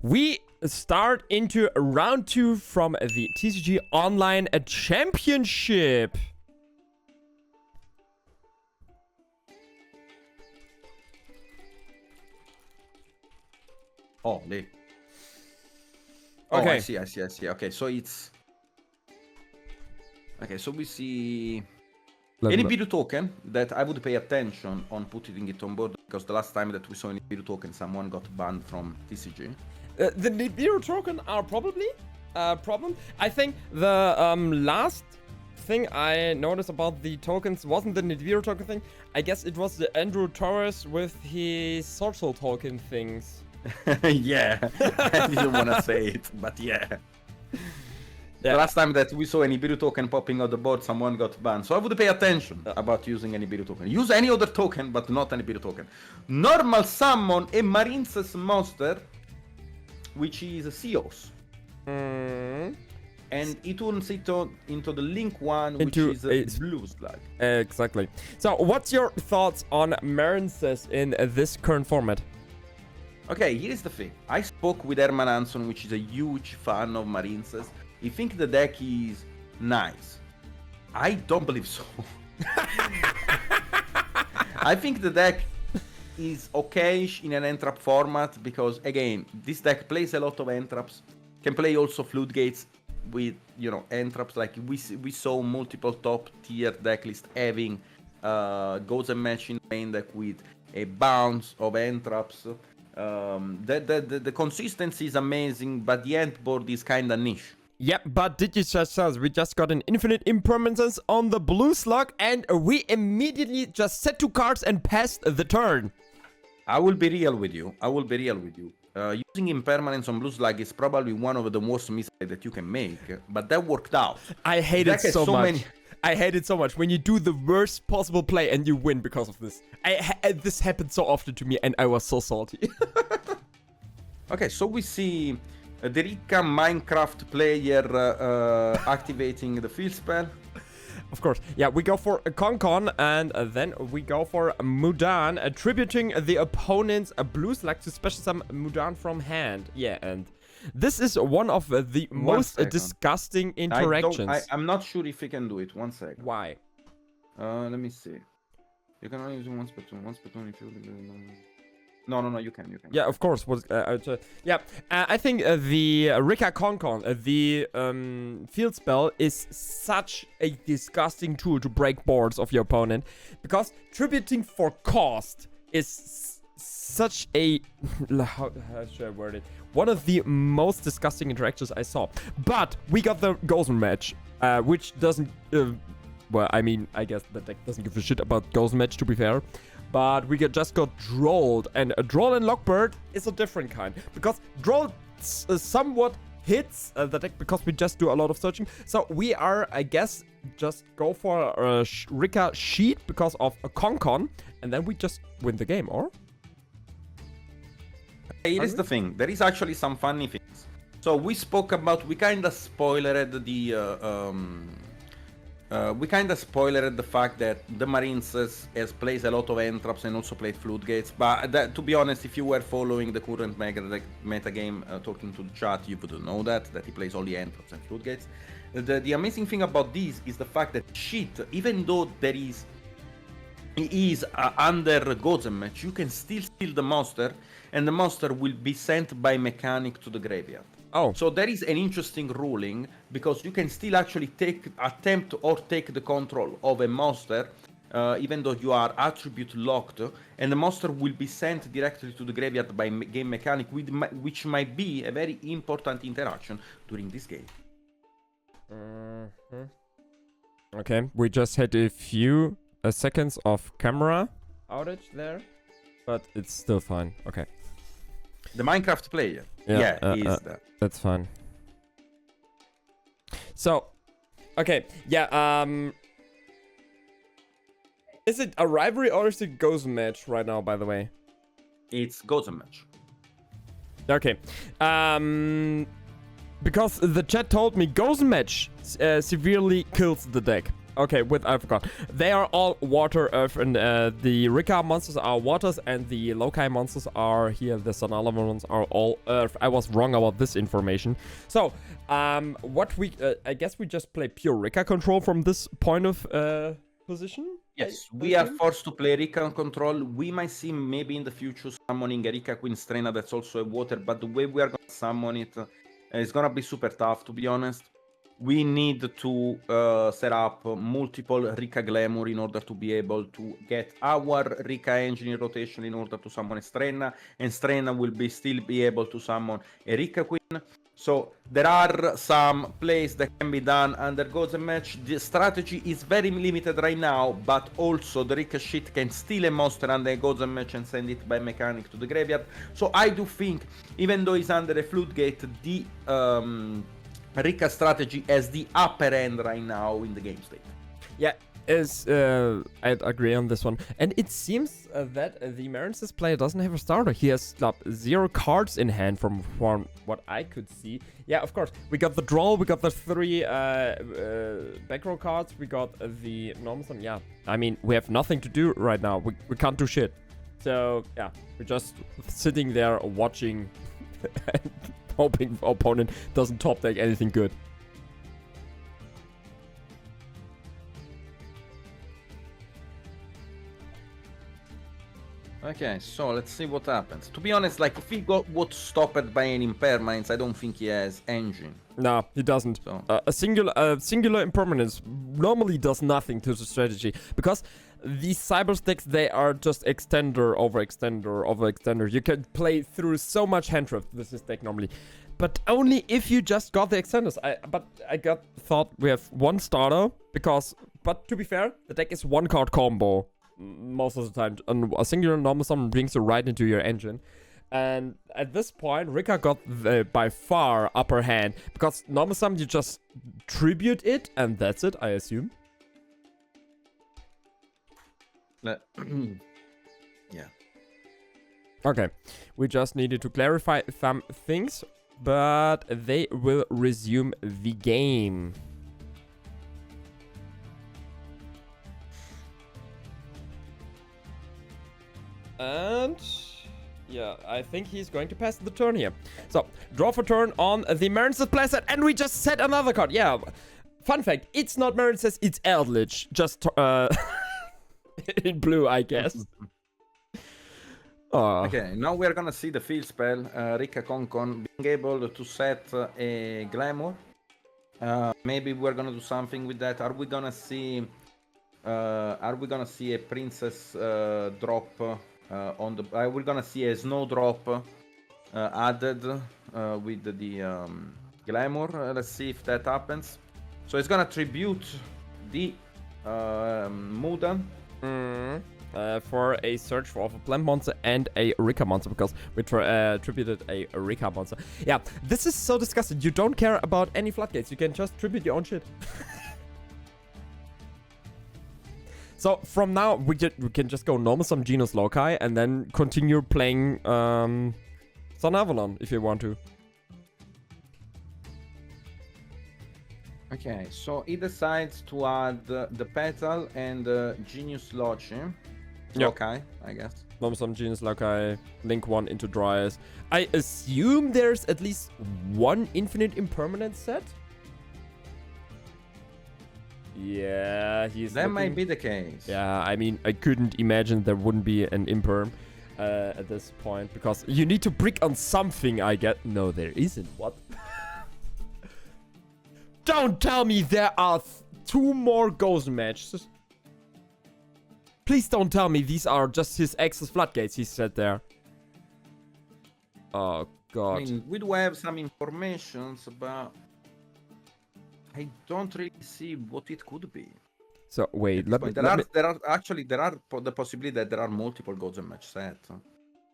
we start into round 2 from the TCG Online Championship. Oh, Lee. Oh, Okay. I see. Okay, so it's... Okay, so we see... Any Nibiru token that I would pay attention on putting it on board, because the last time that we saw any Nibiru token, someone got banned from TCG. The Nibiru token are probably a problem. I think the last thing I noticed about the tokens wasn't the Nibiru token thing. I guess it was the Andrew Torres with his social token things. Yeah, I didn't want to say it, but yeah. The last time that we saw a Nibiru token popping on the board, someone got banned. So I would pay attention about using a Nibiru token. Use any other token, but not a Nibiru token. Normal summon a Marincess monster, which is a Seos. And it turns it into the link one, which is a blue slug. Exactly. So what's your thoughts on Marincess in this current format? Okay, here's the thing. I spoke with Herman Hanson, which is a huge fan of Marincess. He thinks the deck is nice. I don't believe so. I think the deck is okay-ish in an entrap format because, again, this deck plays a lot of entraps. Can play also floodgates with, you know, entraps. Like we saw multiple top-tier deck list having goes and match in main deck with a bounce of entraps. The consistency is amazing, but the end board is kind of niche. Yep, but did you just tell us we just got an infinite impermanence on the blue slug and we immediately just set 2 cards and passed the turn? I will be real with you. Using impermanence on blue slug is probably one of the worst mistakes that you can make, but that worked out. I hate it so much. I hate it so much when you do the worst possible play and you win because of this. This happened so often to me and I was so salty. Okay, so we see the Rikka Minecraft player activating the field spell. Of course. Yeah, we go for a Concon and then we go for Mudan, attributing the opponent's blue slug to special summon Mudan from hand. Yeah, and this is one of the most disgusting interactions. I'm not sure if you can do it. 1 second. Why? Let me see. You can only use one spell if you... No, you can. Yeah, of course. I think the Rikka Concon, the field spell, is such a disgusting tool to break boards of your opponent, because tributing for cost is such a... how should I word it? One of the most disgusting interactions I saw. But we got the Gozen match, which doesn't... well, I mean, I guess the deck doesn't give a shit about Gozen match, to be fair. But we just got Drolled, and a Droll and Lockbird is a different kind, because Droll somewhat hits the deck because we just do a lot of searching. So we are, I guess, just go for a Rikka Sheet because of a Concon, and then we just win the game, or? Here's the thing, there is actually some funny things. So we spoke about, we kind of spoilered the fact that the Marincess plays a lot of entraps and also played floodgates. But to be honest, if you were following the current meta game, talking to the chat, you would know that he plays only entraps and floodgates. The amazing thing about this is the fact that shit, even though he is under Gozen match, you can still steal the monster, and the monster will be sent by mechanic to the graveyard. Oh. So there is an interesting ruling, because you can still actually attempt the control of a monster, even though you are attribute locked, and the monster will be sent directly to the graveyard by game mechanic, which might be a very important interaction during this game. Okay, we just had a few seconds of camera outage there, but it's still fine. Okay. The Minecraft player. Yeah, he is that. That's fine. So, okay, yeah, is it a rivalry or is it Gozen match right now, by the way? It's Gozen match. Okay, because the chat told me Gozen match severely kills the deck. Okay, I forgot. They are all water, earth, and the Rikka monsters are waters, and the Lokai monsters are here. The Sunavalon ones are all earth. I was wrong about this information. So, I guess we just play pure Rikka control from this point of position. Yes, we are forced to play Rikka control. We might see maybe in the future summoning a Rikka Queen Strena that's also a water, but the way we are going to summon it is going to be super tough, to be honest. We need to set up multiple Rikka Glamour in order to be able to get our Rikka engine in rotation in order to summon a Strena, and Strena will still be able to summon a Rikka Queen. So there are some plays that can be done under Gods and Match. The strategy is very limited right now, but also the Rikka shit can steal a monster under Gods and Match and send it by mechanic to the graveyard. So I do think, even though it's under a Floodgate, the Rikka strategy has the upper end right now in the game state. Yeah, I'd agree on this one. And it seems that the Marincess player doesn't have a starter. He has 0 cards in hand from what I could see. Yeah, of course. We got the draw, we got the 3 back row cards, we got the normal sum. Yeah, I mean, we have nothing to do right now. We can't do shit. So, yeah, we're just sitting there watching and hoping our opponent doesn't top deck anything good. Okay, so let's see what happens. To be honest, like, if he got stopped by an impermanence, I don't think he has engine. No, he doesn't. So. A singular impermanence normally does nothing to the strategy, because these cyber sticks, they are just extender over extender over extender. You can play through so much hand drift with this deck normally, but only if you just got the extenders. I thought we have 1 starter, but to be fair, the deck is 1 card combo most of the time, and a singular normal summon brings you right into your engine. And at this point, Rikka got the by far upper hand, because normal summon you just tribute it, and that's it, I assume. Yeah. Okay, we just needed to clarify some things, but they will resume the game. And yeah, I think he's going to pass the turn here. So, draw for turn on the Marincess playset, and we just set another card. Yeah, fun fact, it's not Marincess, it's Eldritch. Just in blue, I guess. Okay, now we're gonna see the field spell, Rikka Concon being able to set a Glamour. Maybe we're gonna do something with that. Are we gonna see a Princess drop on the? We're gonna see a Snow drop added with the Glamour. Let's see if that happens. So it's gonna tribute the Muda. For a search for a plant monster and a Rikka monster, because we tributed a Rikka monster. Yeah, this is so disgusting. You don't care about any floodgates. You can just tribute your own shit. So from now, we can just go normal some Genos Loci and then continue playing Sunavalon if you want to. Okay, so he decides to add the Petal and Genius Loci. Yep. Okay, I guess. Normal some Genos Loci, link 1 into Dryas. I assume there's at least 1 infinite impermanent set? Yeah, That might be the case. Yeah, I mean, I couldn't imagine there wouldn't be an imperm at this point, because you need to brick on something, I get. No, there isn't. What? Don't tell me there are 2 more ghost matches. Please don't tell me these are just his access floodgates he said there. Oh, God. I mean, we do have some informations, but I don't really see what it could be. So wait, there are the possibility that there are multiple Gods and Match sets.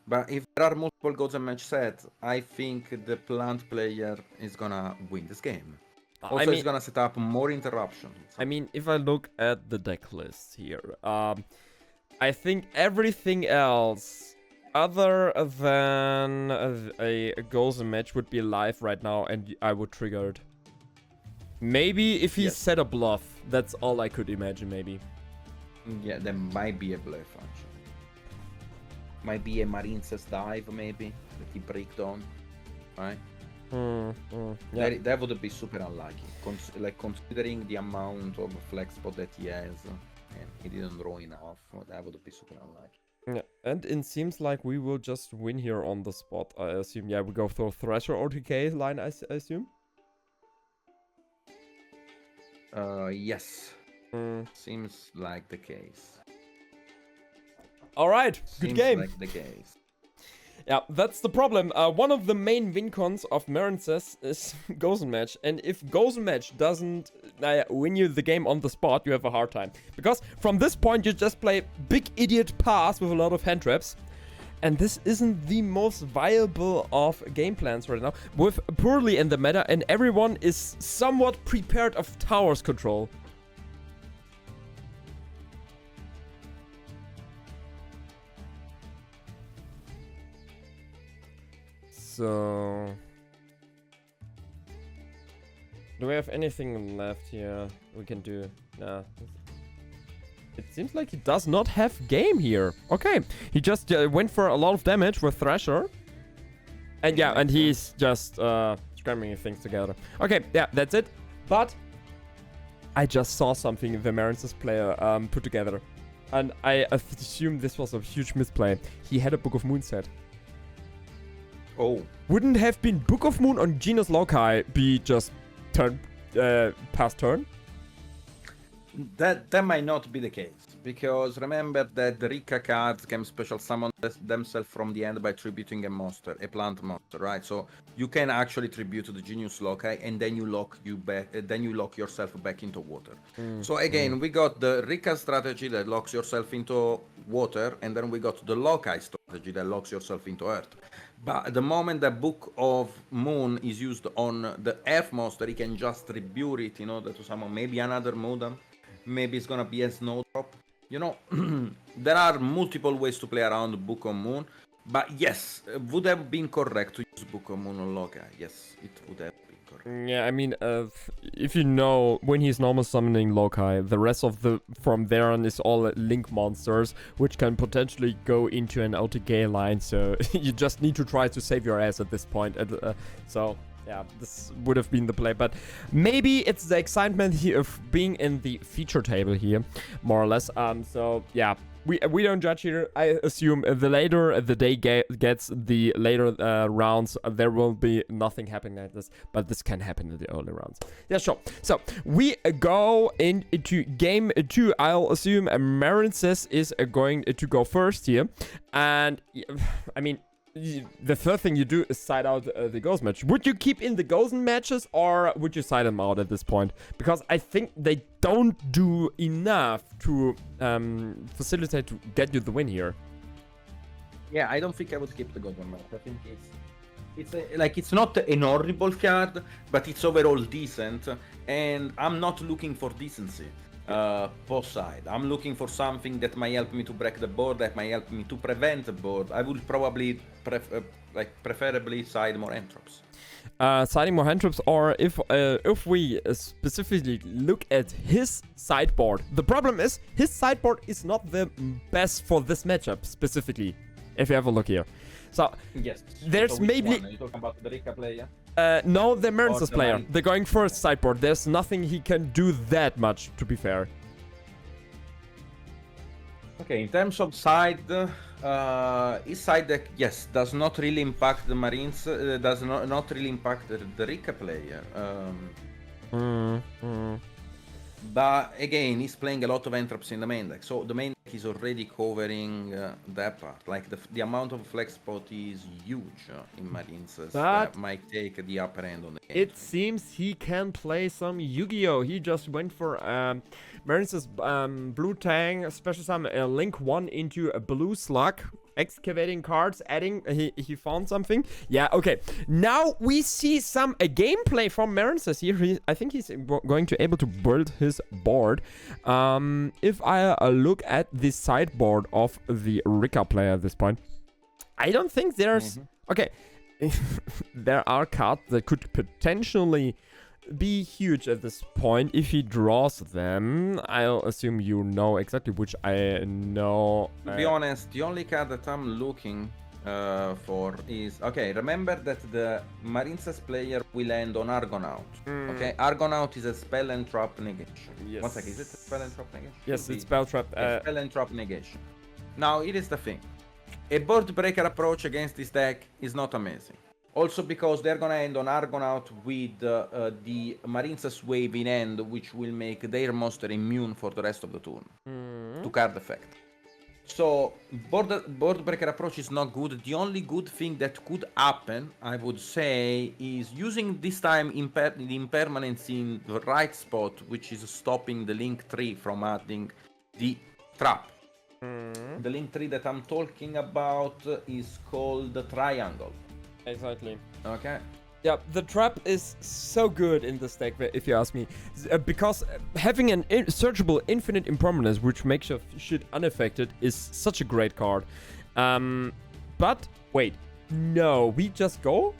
But if there are multiple Gods and Match sets, I think the plant player is gonna win this game. Also, it's gonna set up more interruptions. I mean, if I look at the deck list here, I think everything else other than a Goals and Match would be live right now, and I would trigger it. Maybe if he set a bluff. That's all I could imagine, maybe. Yeah, there might be a bluff actually. Might be a Marincess dive, maybe that he breaked on, right? Yeah. That would be super unlucky, considering the amount of flex spot that he has, and he didn't draw enough. That would be super unlucky. Yeah, and it seems like we will just win here on the spot, I assume. Yeah, we go for Thresher or TK line, I assume. Yes. Seems like the case. All right, good game. Seems like the case. Yeah, that's the problem. One of the main win cons of Marincess is Gozen Match. And if Gozen Match doesn't win you the game on the spot, you have a hard time. Because from this point, you just play big idiot pass with a lot of hand traps. And this isn't the most viable of game plans right now. With poorly in the meta, and everyone is somewhat prepared of towers control. So, do we have anything left here we can do? Nah. It seems like he does not have game here. Okay, he just went for a lot of damage with Thresher. And yeah, and he's just scrambling things together. Okay, yeah, that's it. But I just saw something the Marincess player put together. And I assume this was a huge misplay. He had a Book of Moon set. Oh. Wouldn't have been Book of Moon on Genus Loci be just turn past turn? That might not be the case, because remember that the Rikka cards can special summon themselves from the end by tributing a monster, a plant monster, right? So you can actually tribute to the Genius Loci, and then you lock yourself back into water. So again, we got the Rikka strategy that locks yourself into water, and then we got the Loci strategy that locks yourself into earth. But the moment the Book of Moon is used on the F monster, he can just tribute it in order to summon maybe another modem. Maybe it's gonna be a snowdrop. You know, there are multiple ways to play around Book of Moon. But yes, would have been correct to use Book of Moon on Loci. Yes, it would have been correct. Yeah, I mean, if you know when he's normal summoning Loci, the rest of from there on is all link monsters, which can potentially go into an OTK line. So you just need to try to save your ass at this point. So yeah, this would have been the play, but maybe it's the excitement here of being in the feature table here, more or less. So yeah, we don't judge here. I assume the later the day gets, the later rounds, there will be nothing happening like this, but this can happen in the early rounds. Yeah, sure. So we go into game 2. I'll assume Marincess is going to go first here, and I mean, the first thing you do is side out the Gozen match. Would you keep in the Gozen matches, or would you side them out at this point? Because I think they don't do enough to facilitate to get you the win here. Yeah, I don't think I would keep the Gozen match. I think it's not an horrible card, but it's overall decent, and I'm not looking for decency. Both side. I'm looking for something that might help me to break the board, that might help me to prevent the board. I would probably preferably side more entrops. Siding more hand traps, or if we specifically look at his sideboard, the problem is his sideboard is not the best for this matchup specifically. If you have a look here, so yes, there's so maybe. Are you talking about the Rikka player? No, the Marincess player. Marincess. They're going first sideboard. There's nothing he can do that much, to be fair. Okay, in terms of side, his side deck, yes, does not really impact the Marines, does not really impact the Rikka player. But again, he's playing a lot of entrops in the main deck, so the main deck is already covering that part. Like the amount of flex spot is huge in Marincess. That might take the upper end on the game. It seems he can play some Yu-Gi-Oh! He just went for Marincess Blue Tang, special summon link 1 into a blue slug. Excavating cards, adding, he found something. Yeah, okay. Now we see some gameplay from Marincess here. I think he's going to able to build his board. If I look at the sideboard of the Rikka player at this point, I don't think there's... Okay, there are cards that could potentially be huge at this point if he draws them. I'll assume you know exactly which I know. To be honest, the only card that I'm looking for is... Okay, remember that the Marincess player will end on Argonaut. Okay, Argonaut is a spell and trap negation. Yes. 1 second, is it a spell and trap negation? Yes, it's spell trap. Spell and trap negation. Now, here is the thing. A board breaker approach against this deck is not amazing. Also because they're gonna end on Argonaut with the Marincess wave in end, which will make their monster immune for the rest of the turn to card effect. So board breaker approach is not good. The only good thing that could happen, I would say, is using this time the impermanence in the right spot, which is stopping the link tree from adding the trap. The link tree that I'm talking about is called the triangle. Exactly. Okay. Yeah, the trap is so good in this deck, if you ask me. Because having an searchable infinite impermanence, which makes your shit unaffected, is such a great card. But, wait. No, we just go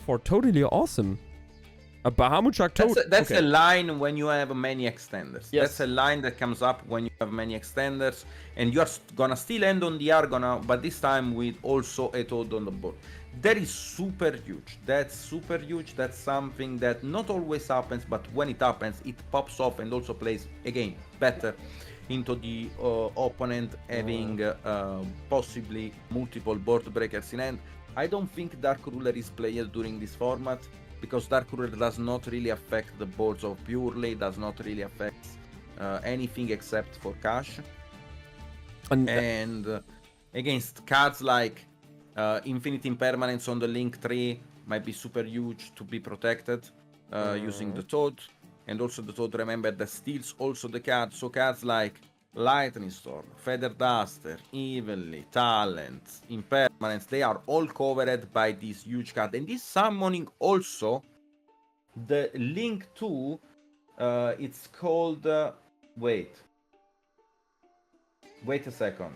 for totally awesome. A Bahamut Shark Toad. That's a line when you have many extenders. Yes. That's a line that comes up when you have many extenders. And you're gonna still end on the Argonaut, but this time with also a Toad on the board. That is super huge. That's super huge. That's something that not always happens, but when it happens, it pops off and also plays, again, better into the opponent having possibly multiple board breakers in hand. I don't think Dark Ruler is played during this format, because Dark Ruler does not really affect the boards of Purely, does not really affect anything except for cash. And against cards like Infinite Impermanence on the link tree might be super huge to be protected using the Toad. And also the Toad, remember, that steals also the cards. So cards like Lightning Storm, Feather Duster, Evenly, Talent, Impermanence, they are all covered by this huge card. And this summoning also, the link to, it's called, wait a second.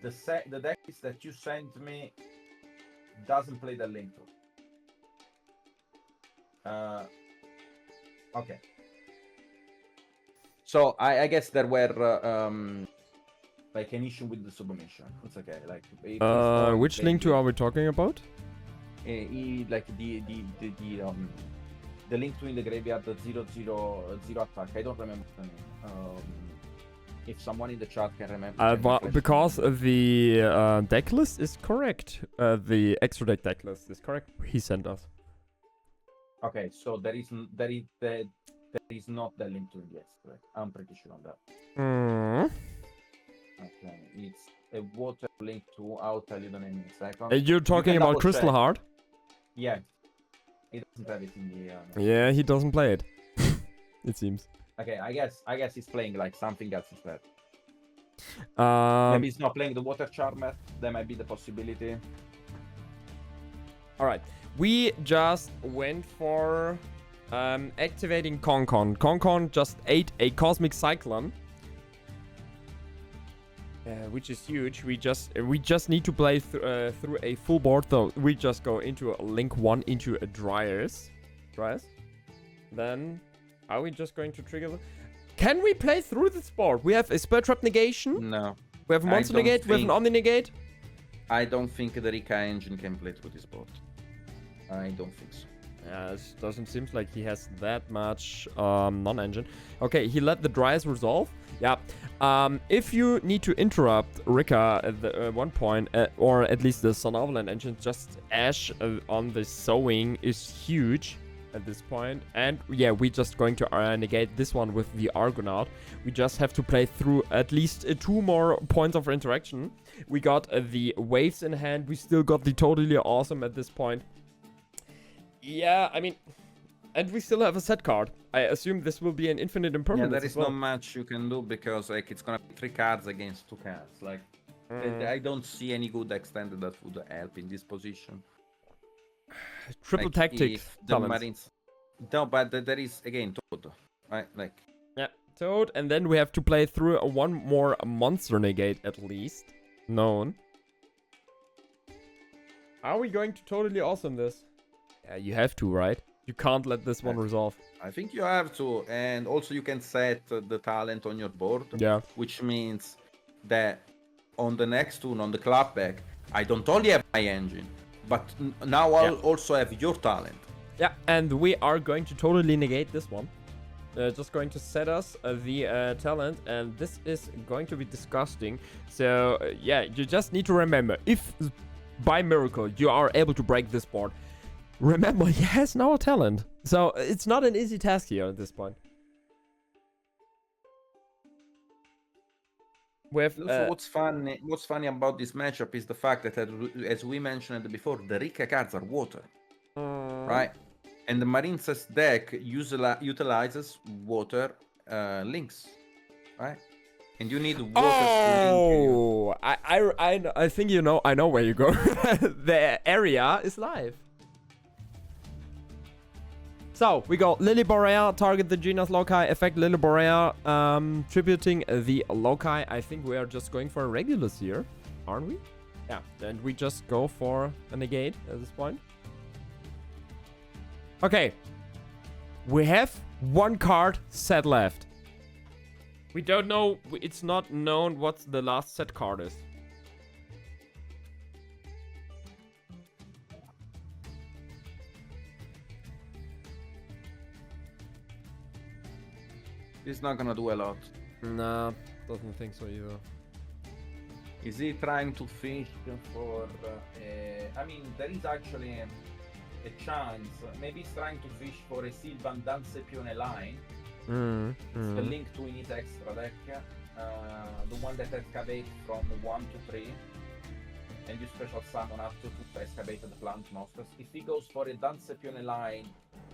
The deck that you sent me doesn't play the link to. Okay. So I guess there were like an issue with the submission. It's okay. Like which link to are we talking about? Like the link to in the graveyard, the 0/0/0 attack. I don't remember the name. If someone in the chat can remember. Because the deck list is correct. The extra deck list is correct. He sent us. Okay, so there is not the link to it yet, correct? I'm pretty sure on that. Okay, it's a water link to. I'll tell you the name in a second. You're talking about Crystal Heart? Yeah. He doesn't have it in the. Yeah, he doesn't play it. It seems. Okay, I guess he's playing like something else instead. Maybe he's not playing the Water Charmer. That might be the possibility. Alright, we just went for activating Concon. Concon just ate a Cosmic Cyclone. Which is huge. We just need to play through a full board, though. We just go into a Link 1 into a Dryers. Then... Are we just going to trigger the... Can we play through this board? We have a Spell Trap Negation. No. We have a Monster Negate. We have an Omni Negate. I don't think the Rikka engine can play through this board. I don't think so. Yeah, it doesn't seem like he has that much non-engine. Okay, he let the Dryas resolve. Yeah. If you need to interrupt Rikka at one point, or at least the Sunavalon engine, just Ash on the sewing is huge at this point. And yeah, we're just going to negate this one with the Argonaut. We just have to play through at least 2 more points of interaction. We got the waves in hand. We still got the totally awesome at this point. Yeah, I mean, and we still have a set card. I assume this will be an infinite impermanence. Yeah, there is not much you can do because like it's gonna be 3 cards against 2 cards. Like I don't see any good extended that would help in this position. Triple like, tactic Marines. No, but there is again Toad, right? Like yeah, Toad, and then we have to play through 1 more monster negate at least known. Are we going to totally awesome this? Yeah, you have to, right? You can't let this one resolve. I think you have to, and also you can set the talent on your board. Yeah. Which means that on the next turn, on the clapback, I don't only have my engine, but now I'll also have your talent. Yeah, and we are going to totally negate this one. Just going to set us the talent, and this is going to be disgusting. So, yeah, you just need to remember, if by miracle you are able to break this board, remember, he has no talent. So, it's not an easy task here at this point. With, Also, what's funny about this matchup is the fact that, as we mentioned before, the Rikka cards are water, right? And the Marincess deck utilizes water links, right? And you need water to link. I think you know. I know where you go. The area is live. So we go Lily Borea, target the genus loci, effect Lily Borea, tributing the loci. I think we are just going for a regulus here, aren't we? Yeah, and we just go for a negate at this point. Okay, we have one card set left. We don't know, it's not known what the last set card is. He's not gonna do a lot. Nah, doesn't think so either. Is he trying to fish for... I mean, there is actually a chance. Maybe he's trying to fish for a Sylvan Dancepione line. It's the link to Init extra deck. The one that excavates from 1 to 3. And you special summon up to 2 excavated plant monsters. If he goes for a Dancepione line,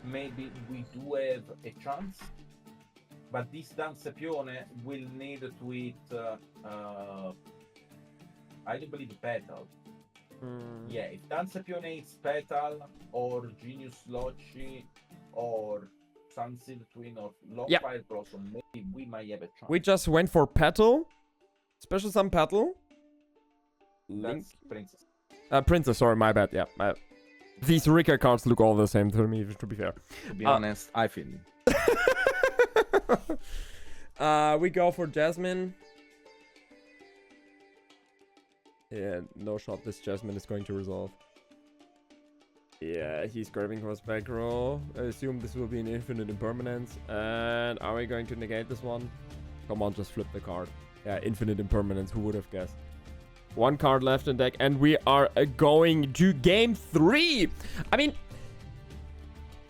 maybe we do have a chance. But this Dancepione will need to eat, I do believe, Petal. Yeah, if Dancepione eats Petal, or Genius Loci, or Sunseed Twin, or Longfire Blossom, maybe we might have a chance. We just went for Petal. Special summon Petal. That's Princess. Princess, sorry, my bad, yeah. These Rikka cards look all the same to me, to be fair. To be honest, I feel it. We go for Jasmine. Yeah, no shot this Jasmine is going to resolve. Yeah, he's grabbing horse back row. I assume this will be an infinite impermanence. And are we going to negate this one? Come on, just flip the card. Yeah, infinite impermanence, who would have guessed? One card left in deck, and we are going to game 3. I mean,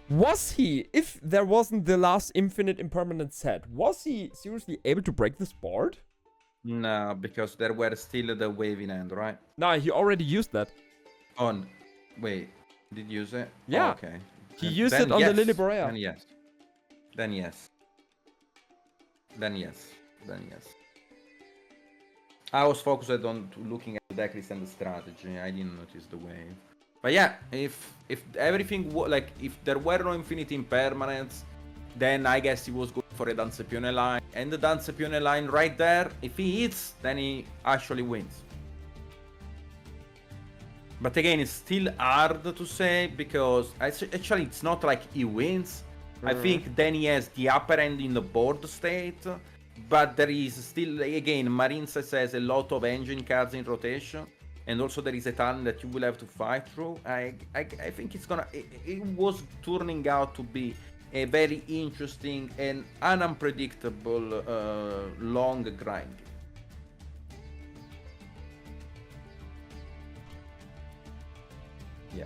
was he, if there wasn't the last infinite impermanence set, was he seriously able to break this board? No, because there were still the wave in hand, right? No, he already used that. On, wait, did you use it? Yeah. Oh, okay. He used it on the Lily Borea. Then yes. Then yes. Then yes. Then yes. I was focused on looking at the deck list and the strategy. I didn't notice the wave. But yeah, if everything if there were no infinite impermanence, then I guess he was going for a Dancepione line. And the Dancepione line right there, if he hits, then he actually wins. But again, it's still hard to say because actually it's not like he wins. I think then he has the upper end in the board state. But there is still, again, Marincess has a lot of engine cards in rotation. And also there is a talent that you will have to fight through. I think it's gonna... It was turning out to be a very interesting and unpredictable long grind. Yeah.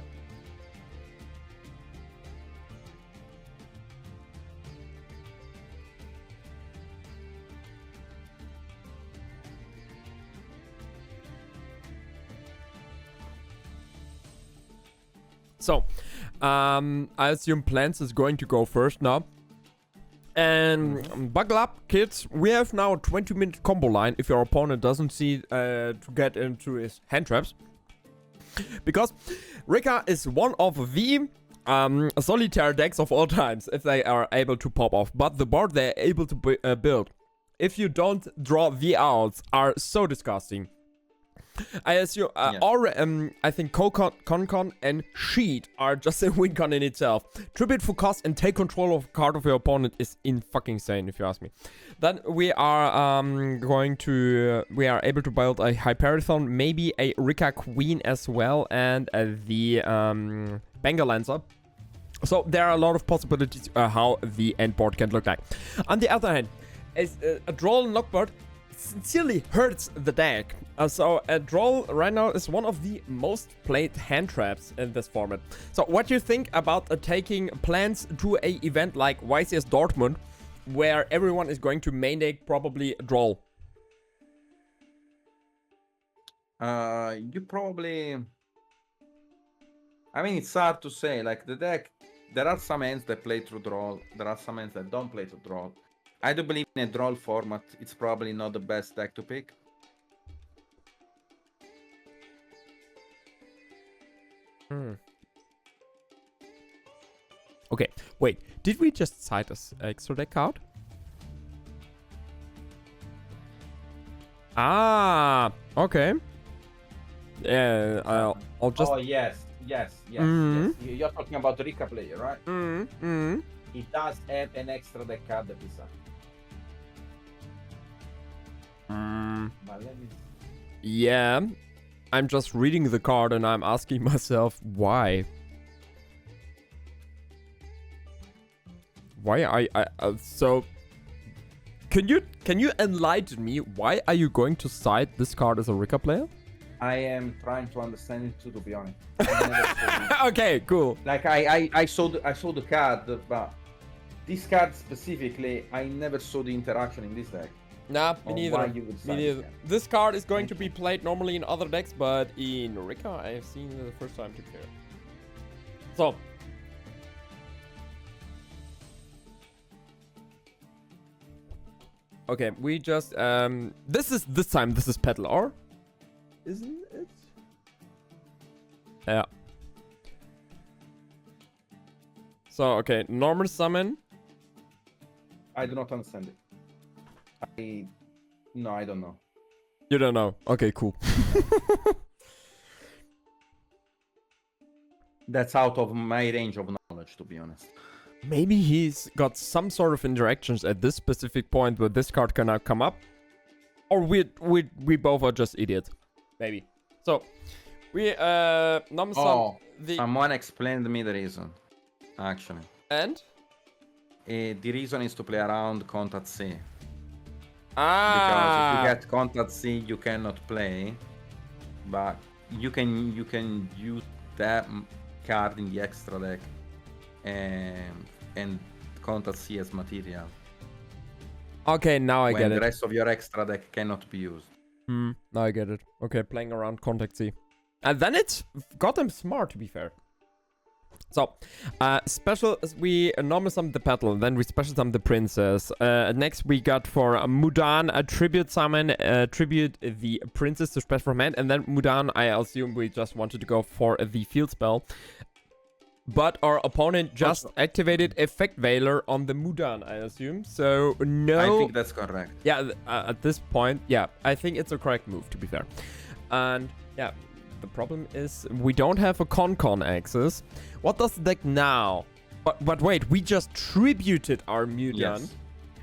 So, I assume Plants is going to go first now. And buckle up, kids. We have now a 20-minute combo line if your opponent doesn't see to get into his hand traps. Because Rikka is one of the solitaire decks of all times if they are able to pop off. But the board they're able to build, if you don't draw the outs, are so disgusting. I assume, Yeah. or I think Concon and Sheet are just a win con in itself. Tribute for cost and take control of a card of your opponent is in fucking insane, if you ask me. Then we are we are able to build a Hyperion, maybe a Rikka Queen as well, and the Bengal Lancer. So there are a lot of possibilities how the end board can look like. On the other hand, as a draw knockboard sincerely hurts the deck. So a draw right now is one of the most played hand traps in this format. So what do you think about taking plans to a event like YCS Dortmund, where everyone is going to main deck probably draw? You probably... I mean, it's hard to say. Like, the deck, there are some hands that play through draw. There are some hands that don't play through draw. I do believe in a draw format, it's probably not the best deck to pick. Okay, wait. Did we just cite an extra deck card? Ah, okay. Yeah, I'll just... Oh, yes. Yes. Mhm. Yes. You're talking about the Rikka player, right? He does have an extra deck card that is up. But let me... Yeah, I'm just reading the card and I'm asking myself why. Why so can you enlighten me? Why are you going to cite this card as a Rikka player? I am trying to understand it too, to be honest. I never saw it. Okay, cool. Like I saw the card, but this card specifically, I never saw the interaction in this deck. Nah, me On neither. why you would Me cite neither. it. This card is going to be played normally in other decks, but in Rikka I have seen it the first time to clear it. So okay, we just this is Petal, or isn't it? Yeah. So okay, normal summon. I do not understand it. No, I don't know. You don't know. Okay, cool. That's out of my range of knowledge, to be honest. Maybe he's got some sort of interactions at this specific point where this card cannot come up. Or we both are just idiots. Maybe. So we Someone explained me the reason. Actually. And? The reason is to play around Contact C. Ah. Because if you get Contact C, you cannot play. But you can use that card in the extra deck and Contact C as material. Okay, now I get the it. rest of your extra deck cannot be used. Now I get it. Okay, playing around Contact C. And then it's goddamn smart, to be fair. So, special, we normal summon the Petal, then we special summon the Princess. Next we got for Mudan a tribute summon, tribute the Princess to special from hand, and then Mudan, I assume we just wanted to go for the field spell. But our opponent just activated Effect Veiler on the Mudan, I assume. So, no... I think that's correct. Yeah, at this point, yeah, I think it's a correct move, to be fair. And, yeah, the problem is we don't have a Concon axis. What does the deck now? But wait, we just tributed our Mudan. Yes.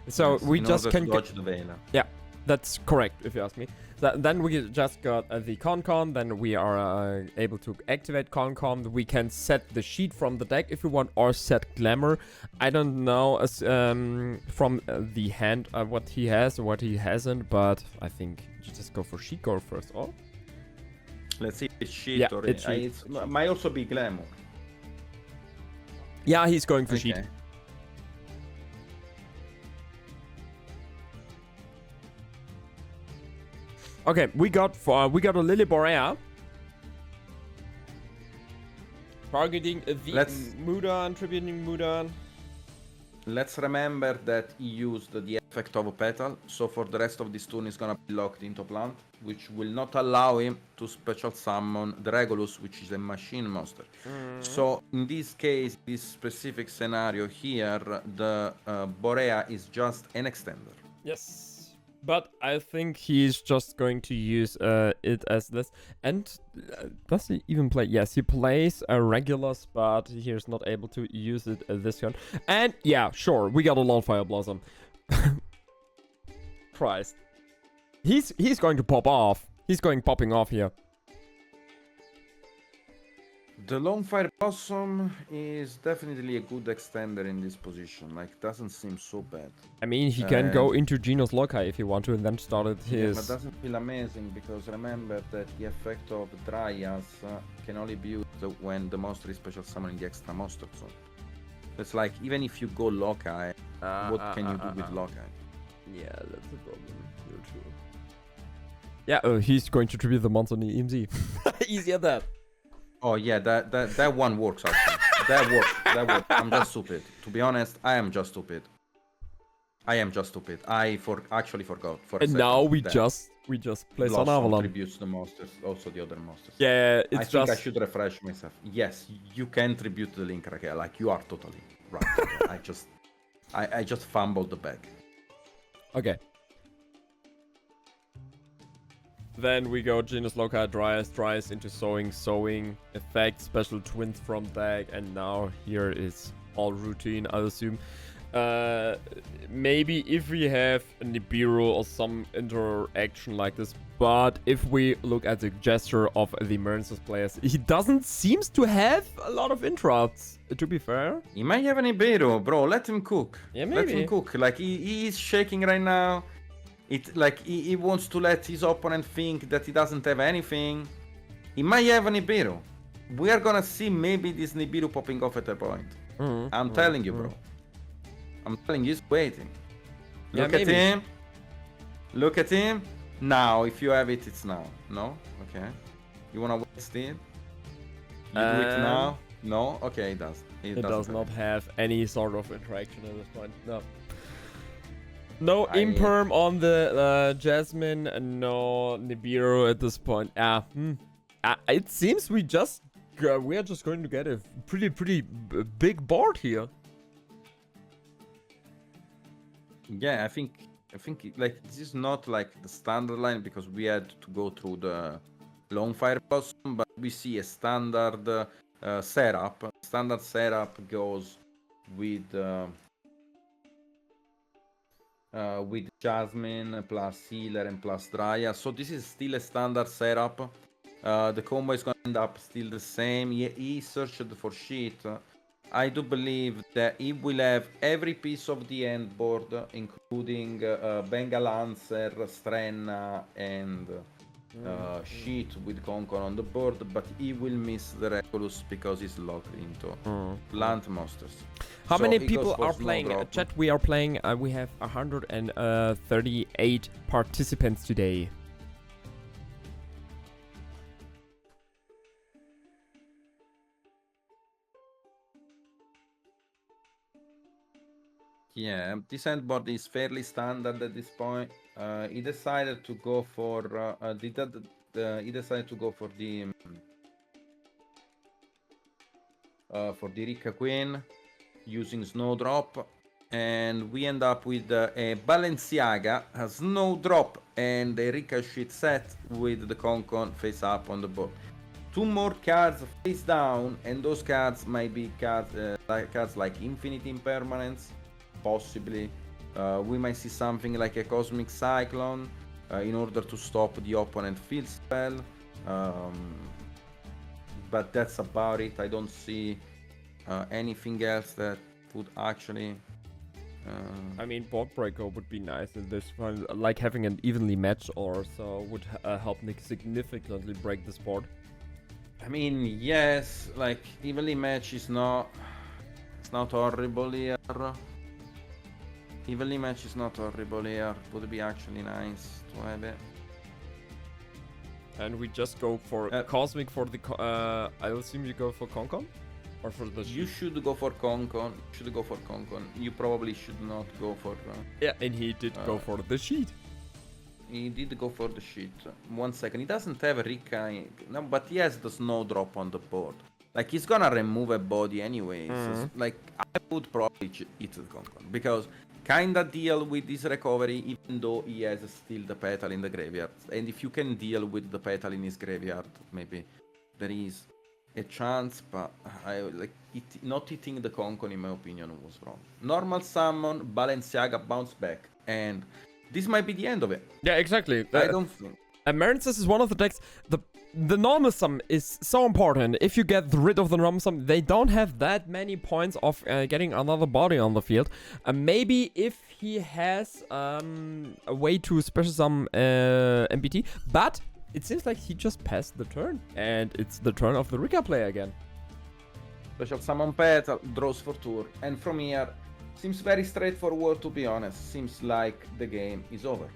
So Yes, we in just order can... to dodge the Veiler. Yeah, that's correct, if you ask me. Then we just got the Concon, then we are able to activate Concon. We can set the sheet from the deck if you want, or set Glamour. I don't know from the hand what he has or what he hasn't, but I think you just go for sheet go first. Oh, let's see if it's sheet yeah, or it's sheet. it might also be Glamour. Yeah, he's going for sheet. Okay, we got a Lily Borea targeting the Mudan, tributing Mudan. Let's remember that he used the effect of a Petal, so for the rest of this turn he's gonna be locked into plant, which will not allow him to special summon the Regulus, which is a machine monster. So in this case, this specific scenario here, the Borea is just an extender. Yes. But I think he's just going to use it as this. And does he even play? Yes, he plays a regulars, but he's not able to use it this turn. And yeah, sure, we got a Longfire Blossom. Christ. He's going to pop off. He's going popping off here. The Longfire Blossom is definitely a good extender in this position. Like, doesn't seem so bad. I mean, he can go into Genos Loci if he want to, and then started his... Yeah, but doesn't feel amazing, because remember that the effect of Dryas can only be used when the monster is special summoned in the extra monster zone. It's like, even if you go Loci, what can you do with Loci? Yeah, that's a problem. You're true. Yeah, he's going to tribute the monster on the EMZ. Easy as that. Oh yeah, that one works actually. That works. I'm just stupid. To be honest, I am just stupid. I actually forgot for a And second now we that just play Blossom Sunavalon. tributes the monsters, also the other monsters. Yeah, I think I should refresh myself. Yes, you can tribute the link, Raquel. Like, you are totally right. I just fumbled the bag. Okay. Then we go Genos Loci, Dryas into Sowing, effect, special twins from deck, and now here is all routine, I assume. Maybe if we have a Nibiru or some interaction like this, but if we look at the gesture of the Marincess players, he doesn't seems to have a lot of interrupts, to be fair. He might have an Ibero, bro. Let him cook. Yeah, maybe. Let him cook. Like, he is shaking right now. It like he wants to let his opponent think that he doesn't have anything. He might have an Nibiru. We are gonna see maybe this Nibiru popping off at a point. I'm telling you, bro. I'm telling you, he's waiting. Look at him. Look at him. Now, if you have it, it's now. No? Okay. You wanna wait still? You do it now? No? Okay, it does. It does not have any sort of interaction at this point. No. No Imperm on the Jasmine, no Nibiru at this point. It seems we are just going to get a pretty big board here. Yeah, I think like this is not like the standard line, because we had to go through the Longfire Blossom, but we see a standard setup. Standard setup goes with Jasmine plus Healer and plus Dryas. So this is still a standard setup. The combo is going to end up still the same. He searched for shit. I do believe that he will have every piece of the end board, including Bengal Lancer, Strenna, and shit with Concon on the board, but he will miss the Regulus because he's locked into plant monsters. How many people are playing? Chat, we are playing. We have 138 participants today. Yeah, this end board is fairly standard at this point. He decided to go for the Rikka Queen using Snowdrop, and we end up with a Balenciaga, a Snowdrop, and a Rikka shit set with the Concon face up on the board. Two more cards face down, and those cards might be cards like Infinite Impermanence, possibly. We might see something like a Cosmic Cyclone in order to stop the opponent field spell. But that's about it. I don't see anything else that would actually... I mean, board breaker would be nice in this one. Like having an evenly matched or so would help Nick significantly break this board. I mean, yes, like evenly match is not... It's not horrible here. Evenly match is not horrible here. Would be actually nice to have it. And we just go for Cosmic for the... I assume you go for Concon? Or for the sheet? You should go for Concon. You probably should not go for... yeah, and he did go for the sheet. He did go for the sheet. 1 second. He doesn't have a Rikka. No, but he has the Snowdrop on the board. Like, he's gonna remove a body anyways. So, like, I would probably eat the Concon. Because kinda deal with this recovery, even though he has still the petal in the graveyard. And if you can deal with the petal in his graveyard, maybe there is a chance, but not hitting the Concon, in my opinion, was wrong. Normal summon, Balenciaga bounce back, and this might be the end of it. Yeah, exactly. I don't think. Marincess is one of the decks. The normal sum is so important. If you get rid of the normal sum, they don't have that many points of getting another body on the field. Maybe if he has a way to special summon MBT, but it seems like he just passed the turn, and it's the turn of the Rikka player again. Special summon petal, draws for turn, and from here, seems very straightforward, to be honest. Seems like the game is over.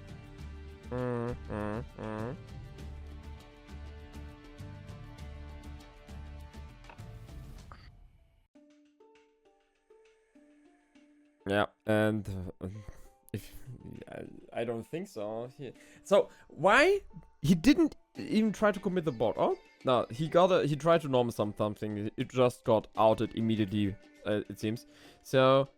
Yeah, and if I don't think so. So why he didn't even try to commit the board? Oh no, he tried to normal something. It just got outed immediately. It seems. So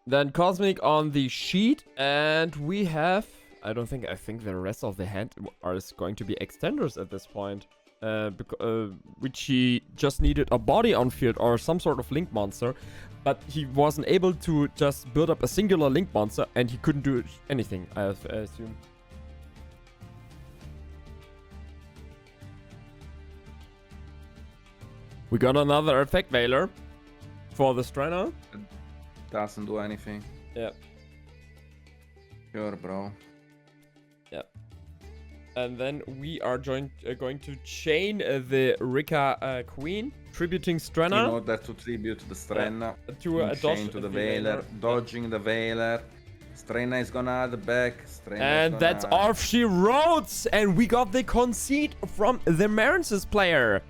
then Cosmic on the sheet, and we have. I think the rest of the hand is going to be extenders at this point. Which he just needed a body on field or some sort of link monster, but he wasn't able to just build up a singular link monster, and he couldn't do anything, I assume. We got another effect Veiler for the Strainer. Doesn't do anything. Yeah. Sure, bro. Yeah. And then we are going to chain the Rikka Queen, tributing Strenna. In order to tribute the Strenna. To chain to the Veiler, dodging the Veiler. Strenna is gonna add back. And that's off she wrote! And we got the concede from the Marincess player.